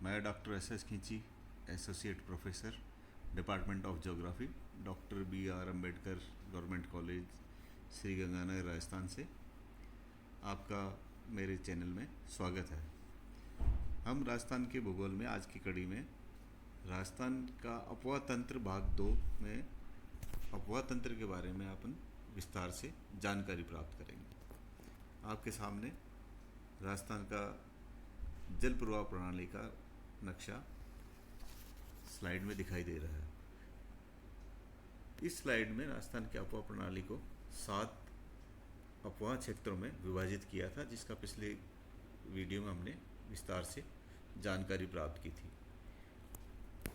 मैं doctor S खींची, associate professor, department of geography, doctor BR Ambedkar government college, Shri Ganganagar, Rajasthan से आपका मेरे चैनल में स्वागत है। हम राजस्थान के भूगोल में आज की कड़ी में राजस्थान का अपवाह तंत्र भाग 2 में अपवाह तंत्र के बारे में अपन विस्तार से जानकारी प्राप्त करेंगे। आपके सामने राजस्थान का जल प्रवाह प्रणाली का नक्शा स्लाइड में दिखाई दे रहा है। इस स्लाइड में राजस्थान की अपवाह प्रणाली को 7 अपवाह क्षेत्रों में विभाजित किया था, जिसका पिछले वीडियो में हमने विस्तार से जानकारी प्राप्त की थी।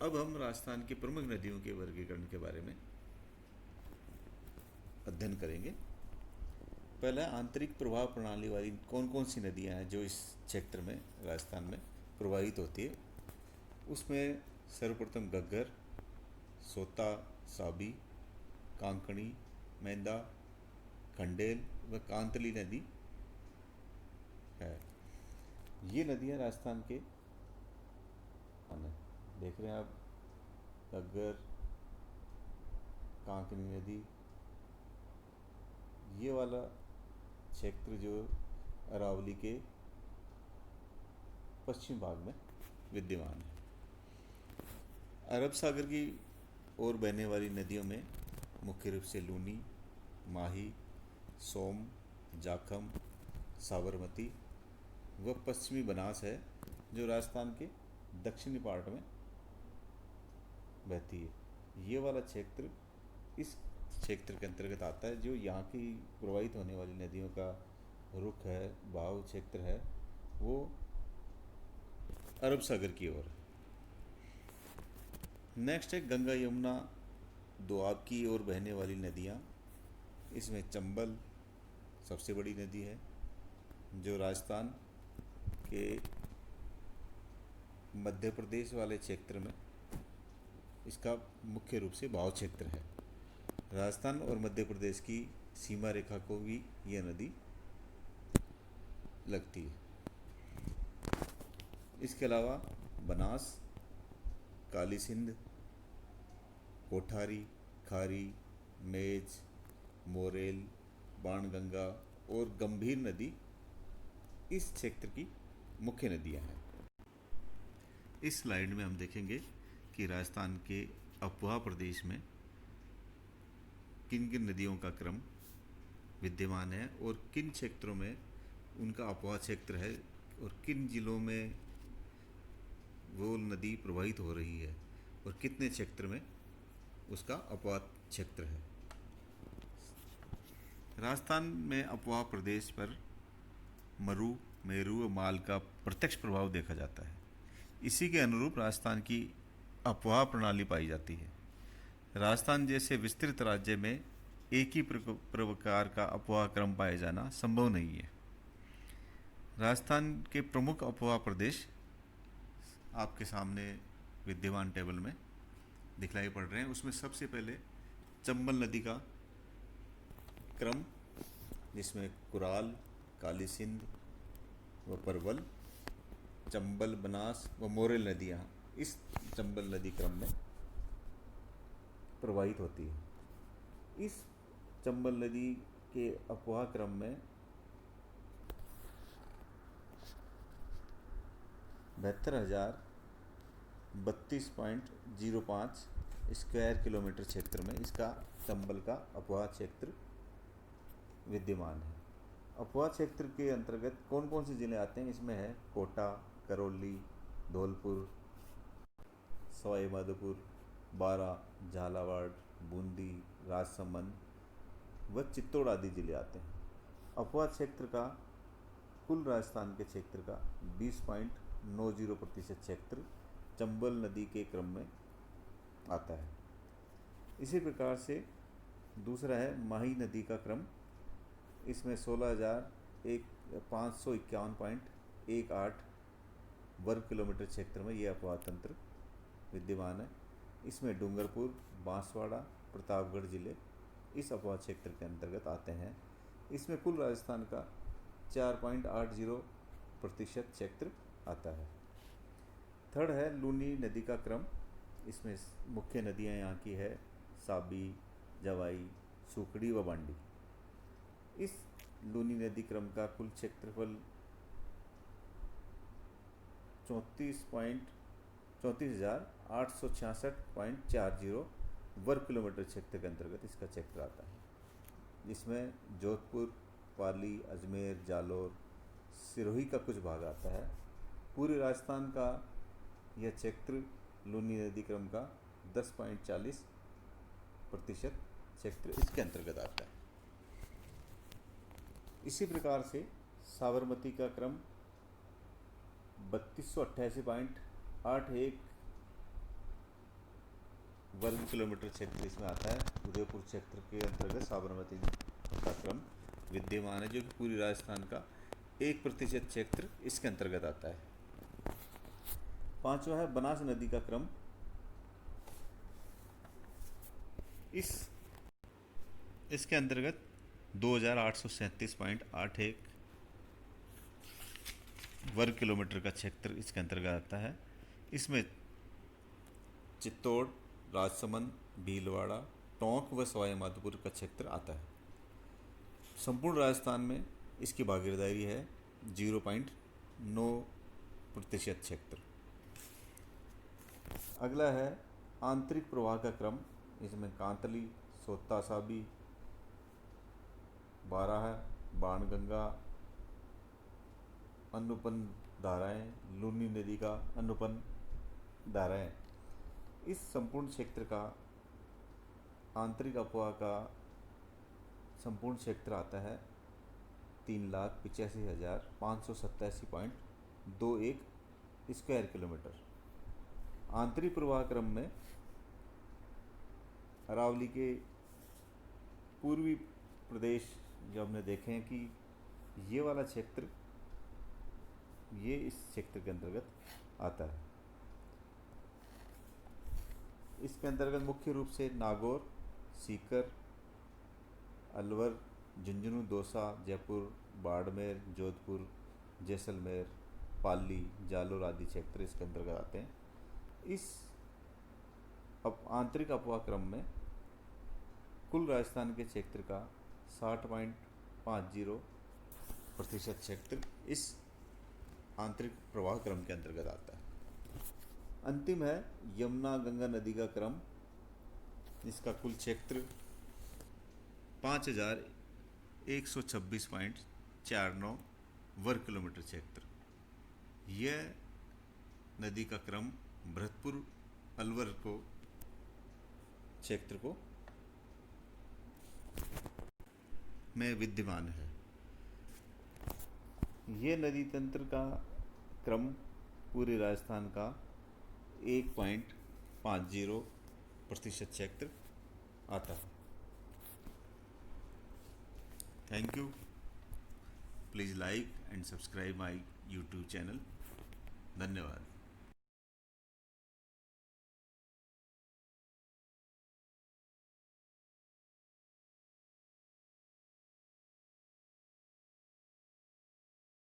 अब हम राजस्थान की प्रमुख नदियों के वर्गीकरण के बारे में अध्ययन करेंगे। पहला, आंतरिक प्रवाह प्रणाली वाली कौन कौन सी नदियां हैं जो इस क्षेत्र में राजस्थान में प्रवाहित होती है। उसमें सर्वप्रथम घग्गर, सोता, साबी, कांकणी, मेंदा, खंडेल व कांतली नदी है। ये नदियां राजस्थान के देख रहे हैं आप, घग्गर, कांकनी नदी, ये वाला क्षेत्र जो अरावली के पश्चिम भाग में विद्यमान है। अरब सागर की ओर बहने वाली नदियों में मुख्य रूप से लूनी, माही, सोम, जाखम, साबरमती व पश्चिमी बनास है, जो राजस्थान के दक्षिणी पार्ट में बहती है। ये वाला क्षेत्र इस क्षेत्र के अंतर्गत आता है। जो यहाँ की प्रवाहित होने वाली नदियों का रुख है, बहाव क्षेत्र है, वो अरब सागर की ओर है। नेक्स्ट है गंगा यमुना दोआब की ओर बहने वाली नदियाँ। इसमें चंबल सबसे बड़ी नदी है, जो राजस्थान के मध्य प्रदेश वाले क्षेत्र में इसका मुख्य रूप से बहाव क्षेत्र है। राजस्थान और मध्य प्रदेश की सीमा रेखा को भी यह नदी लगती है। इसके अलावा बनास, काली सिंध, कोठारी, खारी, मेज, मोरेल, बाणगंगा और गंभीर नदी इस क्षेत्र की मुख्य नदियां हैं। इस स्लाइड में हम देखेंगे कि राजस्थान के अपवाह प्रदेश में किन किन नदियों का क्रम विद्यमान है और किन क्षेत्रों में उनका अपवाह क्षेत्र है और किन जिलों में वो नदी प्रवाहित हो रही है और कितने क्षेत्र में उसका अपवाह क्षेत्र है। राजस्थान में अपवाह प्रदेश पर मरु, मेरु व माल का प्रत्यक्ष प्रभाव देखा जाता है। इसी के अनुरूप राजस्थान की अपवाह प्रणाली पाई जाती है। राजस्थान जैसे विस्तृत राज्य में एक ही प्रकार का अपवाह क्रम पाया जाना संभव नहीं है। राजस्थान के प्रमुख अपवाह प्रदेश आपके सामने विद्यमान टेबल में दिखलाई पड़ रहे हैं। उसमें सबसे पहले चंबल नदी का क्रम, जिसमें कुराल, काली सिंध व परवल, चंबल, बनास व मोरेल नदियाँ इस चंबल नदी क्रम में प्रवाहित होती है। इस चंबल नदी के अपवाह क्रम में 72,032.05 स्क्वायर किलोमीटर क्षेत्र में इसका चंबल का अपवाह क्षेत्र विद्यमान है। अपवाह क्षेत्र के अंतर्गत कौन कौन से जिले आते हैं, इसमें है कोटा, करौली, धौलपुर, सवाई माधोपुर, बारा, झालावाड़, बूंदी, राजसमंद व चित्तौड़ आदि जिले आते हैं। अपवाह क्षेत्र का कुल राजस्थान के क्षेत्र का 20.90% क्षेत्र चंबल नदी के क्रम में आता है। इसी प्रकार से दूसरा है माही नदी का क्रम। इसमें 16,551.18 वर्ग किलोमीटर क्षेत्र में यह अपवाह तंत्र विद्यमान है। इसमें डूंगरपुर, बांसवाड़ा, प्रतापगढ़ जिले इस अपवाह क्षेत्र के अंतर्गत आते हैं। इसमें कुल राजस्थान का 4.80% क्षेत्र आता है। थर्ड है लूनी नदी का क्रम। इसमें मुख्य नदियां यहाँ की है साबी, जवाई, सुखड़ी व बांडी। इस लूनी नदी क्रम का कुल क्षेत्रफल 34,866.40 वर्ग किलोमीटर क्षेत्र के अंतर्गत इसका क्षेत्र आता है। जिसमें जोधपुर, पाली, अजमेर, जालोर, सिरोही का कुछ भाग आता है। पूरे राजस्थान का यह क्षेत्र लूनी नदी क्रम का 10.40% क्षेत्र इसके अंतर्गत आता है। इसी प्रकार से साबरमती का क्रम 3288.81 वर्ग किलोमीटर क्षेत्र इसमें आता है। उदयपुर क्षेत्र के अंतर्गत साबरमती का क्रम विद्यमान है, जो कि पूरी राजस्थान का 1% क्षेत्र इसके अंतर्गत आता है। पांचवा है बनास नदी का क्रम। इसके अंतर्गत 2837.81 वर्ग किलोमीटर का क्षेत्र इसके अंतर्गत आता है। इसमें चित्तौड़, राजसमंद, भीलवाड़ा, टोंक व सवाई माधोपुर का क्षेत्र आता है। संपूर्ण राजस्थान में इसकी भागीदारी है 0.9% क्षेत्र। अगला है आंतरिक प्रवाह का क्रम। इसमें कांतली, सोता साबी, बाराह, बाणगंगा, अनुपन धाराएं, लूनी नदी का अनुपन धाराएं। इस संपूर्ण क्षेत्र का आंतरिक अपवाह का संपूर्ण क्षेत्र आता है 3,85,587.21 स्क्वायर किलोमीटर। आंतरिक प्रवाह क्रम में अरावली के पूर्वी प्रदेश जो हमने देखे हैं कि ये वाला क्षेत्र ये इस क्षेत्र के अंतर्गत आता है। इसके अंतर्गत मुख्य रूप से नागौर, सीकर, अलवर, झुंझुनू, दौसा, जयपुर, बाड़मेर, जोधपुर, जैसलमेर, पाली, जालोर आदि क्षेत्र इसके अंतर्गत आते हैं। इस आंतरिक अपवाह क्रम में कुल राजस्थान के क्षेत्र का 60.50% क्षेत्र इस आंतरिक प्रवाह क्रम के अंतर्गत आता है। अंतिम है यमुना गंगा नदी का क्रम। इसका कुल क्षेत्र 5,126.49 वर्ग किलोमीटर क्षेत्र। यह नदी का क्रम भरतपुर, अलवर को क्षेत्र को में विद्यमान है। ये नदी तंत्र का क्रम पूरे राजस्थान का 1.50% क्षेत्र आता है। Thank you. Please like and subscribe my YouTube channel. धन्यवाद।